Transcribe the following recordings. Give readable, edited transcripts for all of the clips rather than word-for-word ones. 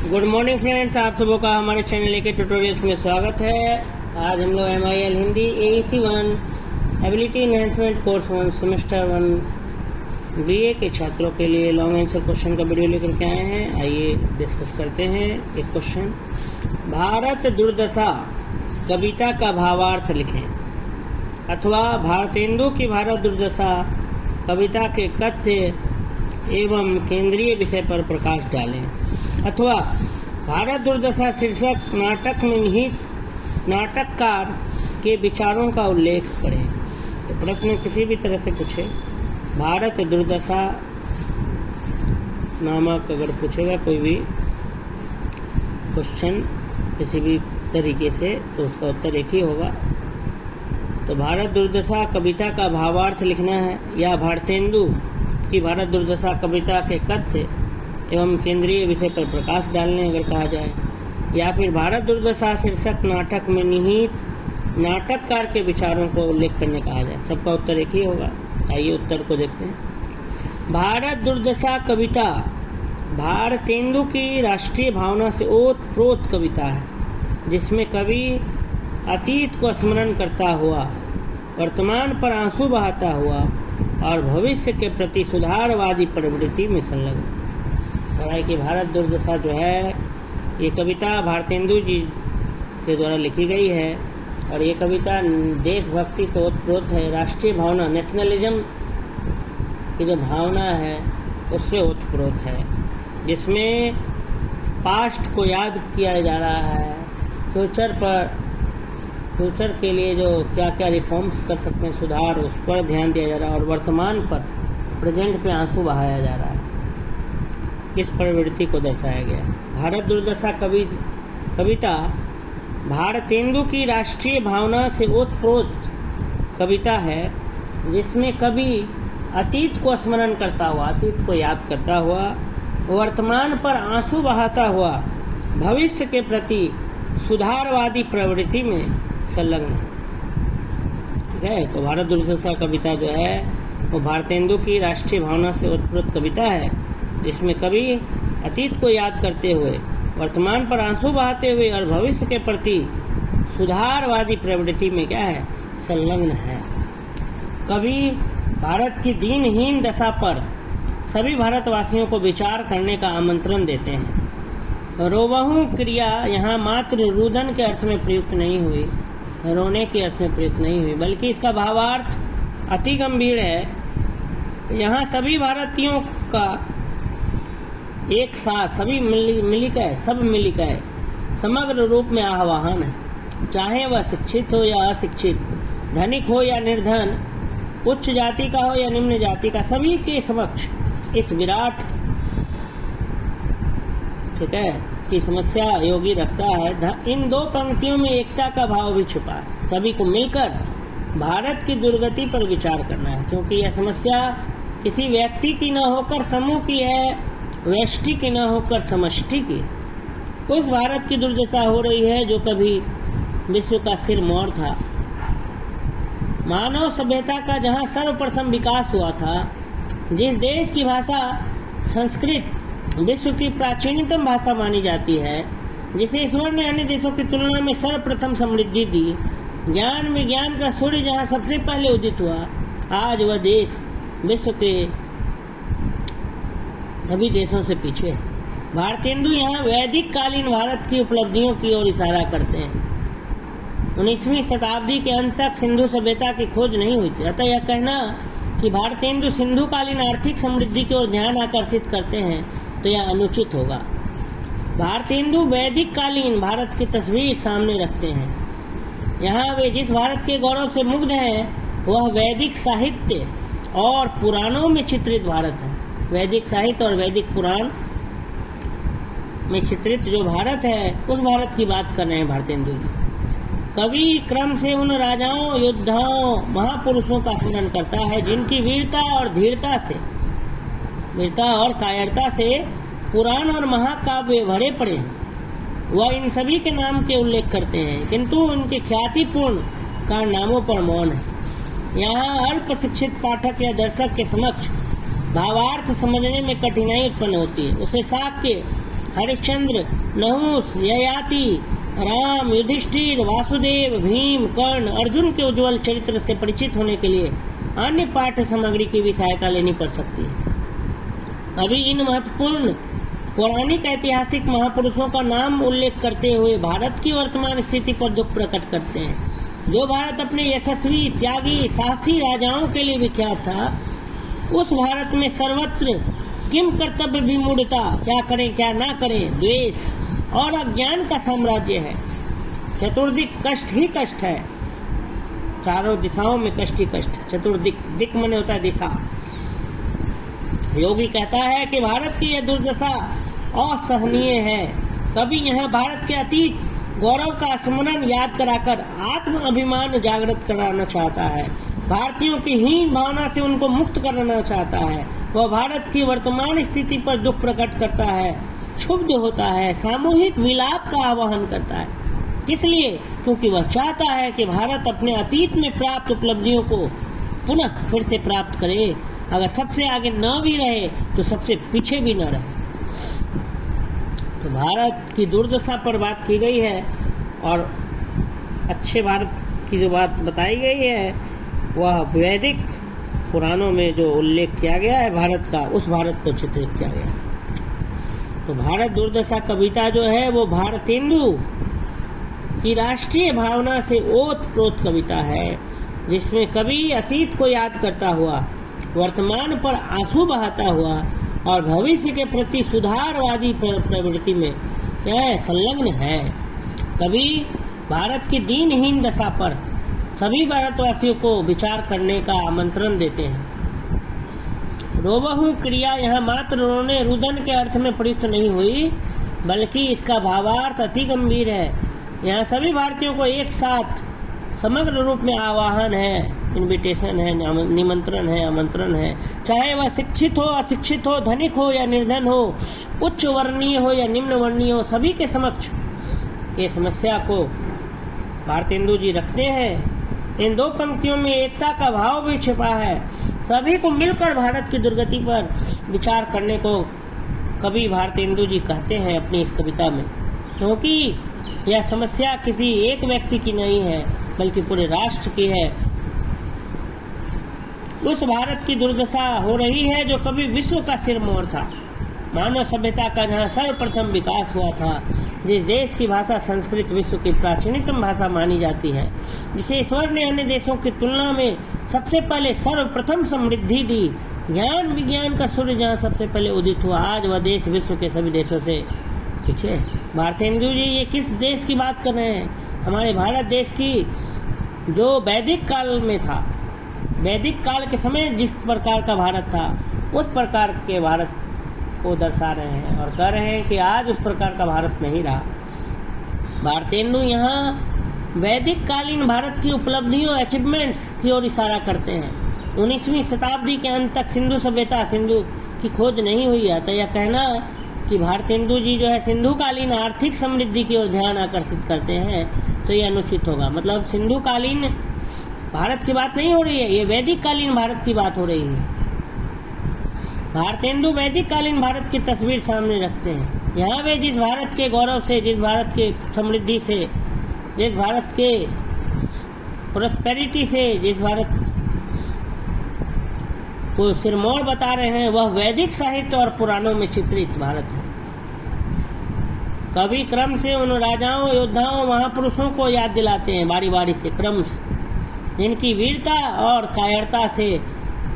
Good morning friends, आप सबों का हमारे चैनल के ट्यूटोरियल्स में स्वागत है। आज हम लोग MIL Hindi AEC 1 ability enhancement course 1 semester 1 BA के छात्रों के लिए लॉन्ग आंसर क्वेश्चन का वीडियो लेकर के आए हैं। आइए डिस्कस करते हैं। एक क्वेश्चन, भारत दुर्दशा कविता का भावार्थ लिखें, अथवा भारतेंदु की भारत दुर्दशा कविता के कथ्य एवं केंद्रीय विषय पर प्रकाश डालें, अथवा भारत दुर्दशा शीर्षक नाटक में निहित नाटककार के विचारों का उल्लेख करें। तो प्रश्न किसी भी तरह से पूछे, भारत दुर्दशा नामक अगर पूछेगा कोई भी क्वेश्चन किसी भी तरीके से, तो उसका उत्तर एक ही होगा। तो भारत दुर्दशा कविता का भावार्थ लिखना है, या भारतेंदु की भारत दुर्दशा कविता के कथ्य एवं केंद्रीय विषय पर प्रकाश डालने अगर कहा जाए, या फिर भारत दुर्दशा शीर्षक नाटक में निहित नाटककार के विचारों को उल्लेख करने कहा जाए, सबका उत्तर एक ही होगा। आइए उत्तर को देखते हैं। भारत दुर्दशा कविता भारतेंदु की राष्ट्रीय भावना से ओतप्रोत कविता है, जिसमें कवि अतीत को स्मरण करता हुआ वर्तमान पर आंसू बहाता हुआ और भविष्य के प्रति सुधारवादी प्रवृत्ति में संलग्न है कि भारत दुर्दशा जो है, ये कविता भारतेंदु जी के द्वारा लिखी गई है, और ये कविता देशभक्ति से ओतप्रोत है। राष्ट्रीय भावना, नेशनलिज्म की जो भावना है उससे ओतप्रोत है, जिसमें पास्ट को याद किया जा रहा है, फ्यूचर के लिए जो क्या क्या रिफॉर्म्स कर सकते हैं, सुधार, उस पर ध्यान दिया जा रहा है, और वर्तमान पर, प्रेजेंट पे आंसू बहाया जा रहा है। इस प्रवृत्ति को दर्शाया गया। भारत दुर्दशा कविता भारतेंदु की राष्ट्रीय भावना से ओतप्रोत कविता है, जिसमें कवि अतीत को स्मरण करता हुआ, अतीत को याद करता हुआ, वर्तमान पर आंसू बहाता हुआ, भविष्य के प्रति सुधारवादी प्रवृत्ति में संलग्न है। ठीक है, तो भारत दुर्दशा कविता जो है वो भारतेंदु की राष्ट्रीय भावना से ओतप्रोत कविता है, जिसमें कवि अतीत को याद करते हुए, वर्तमान पर आंसू बहाते हुए और भविष्य के प्रति सुधारवादी प्रवृत्ति में क्या है, संलग्न है। कवि भारत की दीनहीन दशा पर सभी भारतवासियों को विचार करने का आमंत्रण देते हैं। रोबहु क्रिया यहाँ मात्र रुदन के अर्थ में प्रयुक्त नहीं हुई, रोने के अर्थ में प्रयुक्त नहीं हुई, बल्कि इसका भावार्थ अति गंभीर है। यहाँ सभी भारतीयों का एक साथ, सभी मिलिका है, समग्र रूप में आह्वान है, चाहे वह शिक्षित हो या अशिक्षित, धनिक हो या निर्धन, उच्च जाति का हो या निम्न जाति का, सभी के समक्ष इस विराट, ठीक है, की समस्या योगी रखता है। इन दो पंक्तियों में एकता का भाव भी छुपा है। सभी को मिलकर भारत की दुर्गति पर विचार करना है, क्योंकि यह समस्या किसी व्यक्ति की न होकर समूह की है, व्यष्टि की न होकर समष्टि की। उस भारत की दुर्दशा हो रही है जो कभी विश्व का सिरमौर था। मानव सभ्यता का जहाँ सर्वप्रथम विकास हुआ था, जिस देश की भाषा संस्कृत विश्व की प्राचीनतम भाषा मानी जाती है, जिसे ईश्वर ने अन्य देशों की तुलना में सर्वप्रथम समृद्धि दी, ज्ञान विज्ञान का सूर्य जहाँ सबसे पहले उदित हुआ, आज वह देश विश्व के सभी देशों से पीछे है। भारतेंदु यहाँ वैदिक कालीन भारत की उपलब्धियों की ओर इशारा करते हैं। 19वीं शताब्दी के अंत तक सिंधु सभ्यता की खोज नहीं हुई थी, अतः यह कहना कि भारतेंदु सिंधु कालीन आर्थिक समृद्धि की ओर ध्यान आकर्षित करते हैं तो यह अनुचित होगा। भारतेंदु वैदिक कालीन भारत की तस्वीर सामने रखते हैं। यहाँ वे जिस भारत के गौरव से मुग्ध हैं, वह वैदिक साहित्य और पुराणों में चित्रित भारत है। वैदिक साहित्य और वैदिक पुराण में चित्रित जो भारत है, उस भारत की बात कर रहे हैं भारतेंदु जी। कवि क्रम से उन राजाओं, योद्धाओं, महापुरुषों का स्मरण करता है, जिनकी वीरता और कायरता से पुराण और महाकाव्य भरे पड़े हैं। वह इन सभी के नाम के उल्लेख करते हैं, किंतु उनके ख्यातिपूर्ण कारनामों पर मौन है। यहाँ अल्प शिक्षित पाठक या दर्शक के समक्ष भावार्थ समझने में कठिनाई उत्पन्न होती है। उसे शाक्य हरिश्चंद्र, नहुस, ययाति, राम, युधिष्ठिर, वासुदेव, भीम, कर्ण, अर्जुन के उज्जवल चरित्र से परिचित होने के लिए अन्य पाठ्य सामग्री की भी सहायता लेनी पड़ सकती है। अभी इन महत्वपूर्ण पौराणिक ऐतिहासिक महापुरुषों का नाम उल्लेख करते हुए भारत की वर्तमान स्थिति पर दुख प्रकट करते हैं। जो भारत अपने यशस्वी, त्यागी, साहसी राजाओं के लिए विख्यात था, उस भारत में सर्वत्र किम कर्तव्य विमूढ़ता, क्या करें क्या ना करें, द्वेष और अज्ञान का साम्राज्य है। चतुर्दिक कष्ट ही कष्ट है, चारों दिशाओं में कष्ट ही कष्ट। चतुर्दिक, दिक माने होता है दिशा। योगी कहता है कि भारत की यह दुर्दशा असहनीय है। कभी यहाँ भारत के अतीत गौरव का स्मरण याद कराकर आत्म अभिमान जागृत कराना चाहता है, भारतीयों की हीन भावना से उनको मुक्त कराना चाहता है। वह भारत की वर्तमान स्थिति पर दुख प्रकट करता है, क्षुब्ध होता है, सामूहिक विलाप का आह्वान करता है। इसलिए क्योंकि वह चाहता है कि भारत अपने अतीत में प्राप्त उपलब्धियों को पुनः फिर से प्राप्त करे। अगर सबसे आगे न भी रहे तो सबसे पीछे भी न रहे। तो भारत की दुर्दशा पर बात की गई है और अच्छे भारत की जो बात बताई गई है वह वैदिक पुराणों में जो उल्लेख किया गया है भारत का, उस भारत को चित्रित किया गया। तो भारत दुर्दशा कविता जो है वो भारतेंदु की राष्ट्रीय भावना से ओत-प्रोत कविता है, जिसमें कवि अतीत को याद करता हुआ वर्तमान पर आंसू बहाता हुआ और भविष्य के प्रति सुधारवादी प्रवृत्ति में संलग्न है। कवि भारत की दीनहीन दशा पर सभी भारतवासियों को विचार करने का आमंत्रण देते हैं। रोबहु क्रिया यहाँ मात्र रोने रुदन के अर्थ में प्रयुक्त नहीं हुई, बल्कि इसका भावार्थ अति गंभीर है। यहाँ सभी भारतीयों को एक साथ समग्र रूप में आह्वान है, इनविटेशन है, निमंत्रण है, आमंत्रण है। चाहे वह शिक्षित हो, अशिक्षित हो, धनिक हो या निर्धन हो, उच्च वर्णीय हो या निम्न वर्णीय हो, सभी के समक्ष ये समस्या को भारतेंदु जी रखते हैं। इन दो पंक्तियों में एकता का भाव भी छिपा है। सभी को मिलकर भारत की दुर्गति पर विचार करने को कवि भारतेंदु जी कहते हैं अपनी इस कविता में, क्योंकि यह समस्या किसी एक व्यक्ति की नहीं है बल्कि पूरे राष्ट्र की है। उस भारत की दुर्दशा हो रही है जो कभी विश्व का सिरमौर था, मानव सभ्यता का जहाँ सर्वप्रथम विकास हुआ था, जिस देश की भाषा संस्कृत विश्व की प्राचीनतम भाषा मानी जाती है, जिसे ईश्वर ने अन्य देशों की तुलना में सबसे पहले सर्वप्रथम समृद्धि दी, ज्ञान विज्ञान का सूर्य जहाँ सबसे पहले उदित हुआ, आज वह देश विश्व के सभी देशों से पीछे। भारतेंदु जी ये किस देश की बात कर रहे हैं? हमारे भारत देश की, जो वैदिक काल में था। वैदिक काल के समय जिस प्रकार का भारत था, उस प्रकार के भारत को दर्शा रहे हैं और कह रहे हैं कि आज उस प्रकार का भारत नहीं रहा। भारतेंदु यहाँ वैदिक कालीन भारत की उपलब्धियों, अचीवमेंट्स की ओर इशारा करते हैं। 19वीं शताब्दी के अंत तक सिंधु सभ्यता, सिंधु की खोज नहीं हुई है। तो यह कहना कि भारतेंदु जी जो है सिंधु कालीन आर्थिक समृद्धि की ओर ध्यान आकर्षित करते हैं, तो यह अनुचित होगा। मतलब सिंधु कालीन भारत की बात नहीं हो रही है, ये वैदिक कालीन भारत की बात हो रही है। भारतेंदु वैदिक कालीन भारत की तस्वीर सामने रखते हैं। यहाँ वे जिस भारत के गौरव से, जिस भारत के समृद्धि से, जिस भारत के प्रोस्पेरिटी से, जिस भारत को सिरमौर बता रहे हैं, वह वैदिक साहित्य और पुराणों में चित्रित भारत है। कवि क्रम से उन राजाओं, योद्धाओं, महापुरुषों को याद दिलाते हैं बारी बारी से, क्रम से, जिनकी वीरता और कायरता से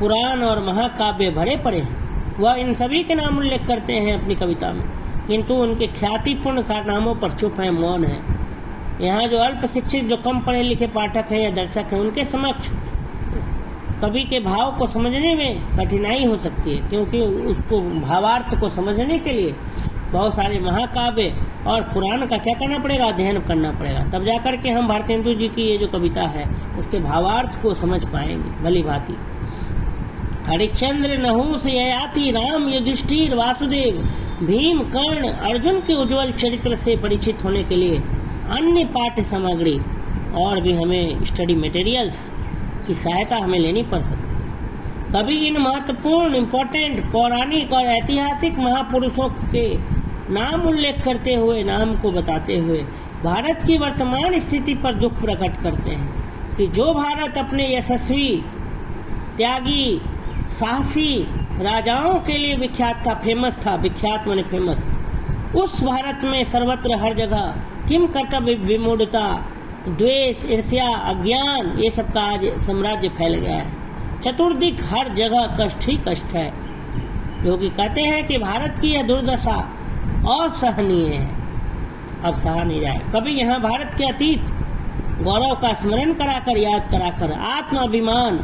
पुराण और महाकाव्य भरे पड़े हैं। वह इन सभी के नाम उल्लेख करते हैं अपनी कविता में, किंतु उनके ख्यातिपूर्ण कारनामों पर चुप है, मौन है। यहाँ जो अल्प शिक्षित, जो कम पढ़े लिखे पाठक हैं या दर्शक हैं, उनके समक्ष कवि के भाव को समझने में कठिनाई हो सकती है, क्योंकि उसको भावार्थ को समझने के लिए बहुत सारे महाकाव्य और पुराण का क्या करना पड़ेगा, अध्ययन करना पड़ेगा। तब जाकर के हम भारतेंदु जी की ये जो कविता है उसके भावार्थ को समझ पाएंगे भली भांति। हरिश्चंद्र, नहुस, ययाति, राम, युधिष्ठिर, वासुदेव, भीम, कर्ण, अर्जुन के उज्जवल चरित्र से परिचित होने के लिए अन्य पाठ्य सामग्री और भी हमें स्टडी मटेरियल्स की सहायता हमें लेनी पड़ सकती है। कभी इन महत्वपूर्ण, इम्पोर्टेंट, पौराणिक और ऐतिहासिक महापुरुषों के नाम उल्लेख करते हुए, नाम को बताते हुए भारत की वर्तमान स्थिति पर दुख प्रकट करते हैं कि जो भारत अपने यशस्वी, त्यागी, साहसी राजाओं के लिए विख्यात था, फेमस था, विख्यात माने फेमस, उस भारत में सर्वत्र हर जगह किम कर्तव्य विमूढ़ता, द्वेष, ईर्ष्या, अज्ञान, ये सब का आज साम्राज्य फैल गया है। चतुर्दिक हर जगह कष्ट ही कष्ट है। योगी कहते हैं कि भारत की यह दुर्दशा असहनीय है, अब सहा नहीं जाए। कभी यहाँ भारत के अतीत गौरव का स्मरण कराकर, याद कराकर आत्माभिमान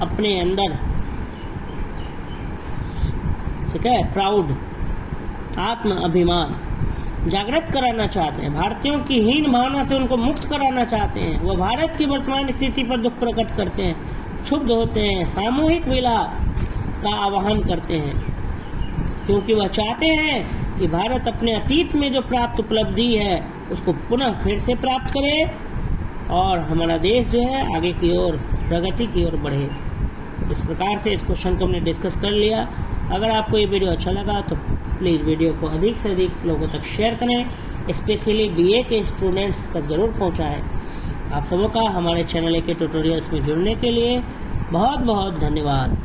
अपने अंदर, ठीक है, प्राउड, आत्म अभिमान जागृत कराना चाहते हैं। भारतीयों की हीन भावना से उनको मुक्त कराना चाहते हैं। वह भारत की वर्तमान स्थिति पर दुख प्रकट करते हैं, क्षुब्ध होते हैं, सामूहिक विलाप का आह्वान करते हैं, क्योंकि वह चाहते हैं कि भारत अपने अतीत में जो प्राप्त उपलब्धि है उसको पुनः फिर से प्राप्त करे और हमारा देश जो है आगे की ओर, प्रगति की ओर बढ़े। इस प्रकार से इस क्वेश्चन को हमने डिस्कस कर लिया। अगर आपको ये वीडियो अच्छा लगा तो प्लीज़ वीडियो को अधिक से अधिक लोगों तक शेयर करें, स्पेशली बीए के स्टूडेंट्स तक जरूर पहुंचाएं। आप सबों का हमारे चैनल के ट्यूटोरियल्स में जुड़ने के लिए बहुत बहुत धन्यवाद।